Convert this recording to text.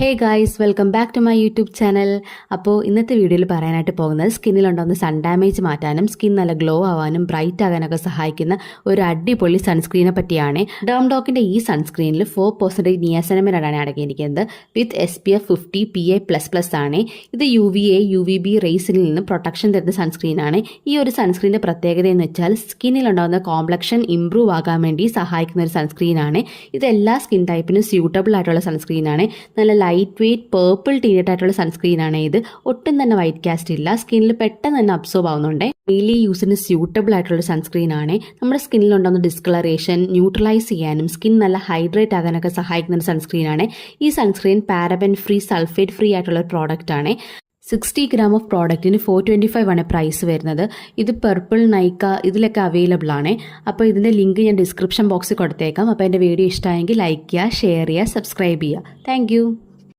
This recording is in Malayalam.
Hey guys, welcome back to my YouTube channel. അപ്പോൾ ഇന്നത്തെ വീഡിയോയിൽ പറയാനായിട്ട് പോകുന്നത് സ്കിന്നിലുണ്ടാകുന്ന സൺ ഡാമേജ് മാറ്റാനും സ്കിൻ നല്ല ഗ്ലോ ആവാനും ബ്രൈറ്റ് ആകാനൊക്കെ സഹായിക്കുന്ന ഒരു അടിപൊളി സൺസ്ക്രീനെ പറ്റിയാണ്. ഡോക്കിൻ്റെ ഈ സൺസ്ക്രീനിൽ 4% നിയാസിനമൈഡാണ് അടങ്ങിയിരിക്കുന്നത്. വിത്ത് SPF 50 PA++ ആണ്. ഇത് UVA UVB റേസിൽ നിന്ന് പ്രൊട്ടക്ഷൻ തരുന്ന സൺസ്ക്രീനാണ്. ഈ ഒരു സൺസ്ക്രീനിൻ്റെ പ്രത്യേകത എന്ന് വെച്ചാൽ സ്കിന്നിലുണ്ടാകുന്ന കോംപ്ലക്ഷൻ ഇംപ്രൂവ് ആകാൻ വേണ്ടി സഹായിക്കുന്ന ഒരു സൺസ്ക്രീനാണ്. ഇത് എല്ലാ സ്കിൻ ടൈപ്പിനും സ്യൂട്ടബിൾ ആയിട്ടുള്ള സൺസ്ക്രീനാണ്. നല്ല ലൈറ്റ് വെയ്റ്റ് പേർപ്പിൾ ടീനറ്റ് ആയിട്ടുള്ള സൺസ്ക്രീനാണ് ഇത്. ഒട്ടും തന്നെ വൈറ്റ് കാസ്റ്റ് ഇല്ല, സ്കിന്നിൽ പെട്ടെന്ന് തന്നെ അബ്സോർബ് ആവുന്നുണ്ട്. ഡെയിലി യൂസിന് സ്യൂട്ടബിൾ ആയിട്ടുള്ള സൺസ്ക്രീനാണ്. നമ്മുടെ സ്കിന്നിലുണ്ടാകുന്ന ഡിസ്കളറേഷൻ ന്യൂട്രലൈസ് ചെയ്യാനും സ്കിൻ നല്ല ഹൈഡ്രേറ്റ് ആകാനൊക്കെ സഹായിക്കുന്ന ഒരു സൺസ്ക്രീനാണ്. ഈ sunscreen paraben free sulphate free ആയിട്ടുള്ള ഒരു പ്രോഡക്റ്റ് ആണ്. 60 ഗ്രാം ഓഫ് പ്രോഡക്റ്റിന് 425 ആണ് പ്രൈസ് വരുന്നത്. ഇത് പർപ്പിൾ, നൈക്ക ഇതിലൊക്കെ അവൈലബിൾ ആണ്. അപ്പോൾ ഇതിൻ്റെ ലിങ്ക് ഞാൻ ഡിസ്ക്രിപ്ഷൻ ബോക്സിൽ കൊടുത്തേക്കാം. അപ്പോൾ എൻ്റെ വീഡിയോ ഇഷ്ടമായെങ്കിൽ ലൈക്ക് ചെയ്യുക, ഷെയർ ചെയ്യുക, സബ്സ്ക്രൈബ് ചെയ്യുക. താങ്ക്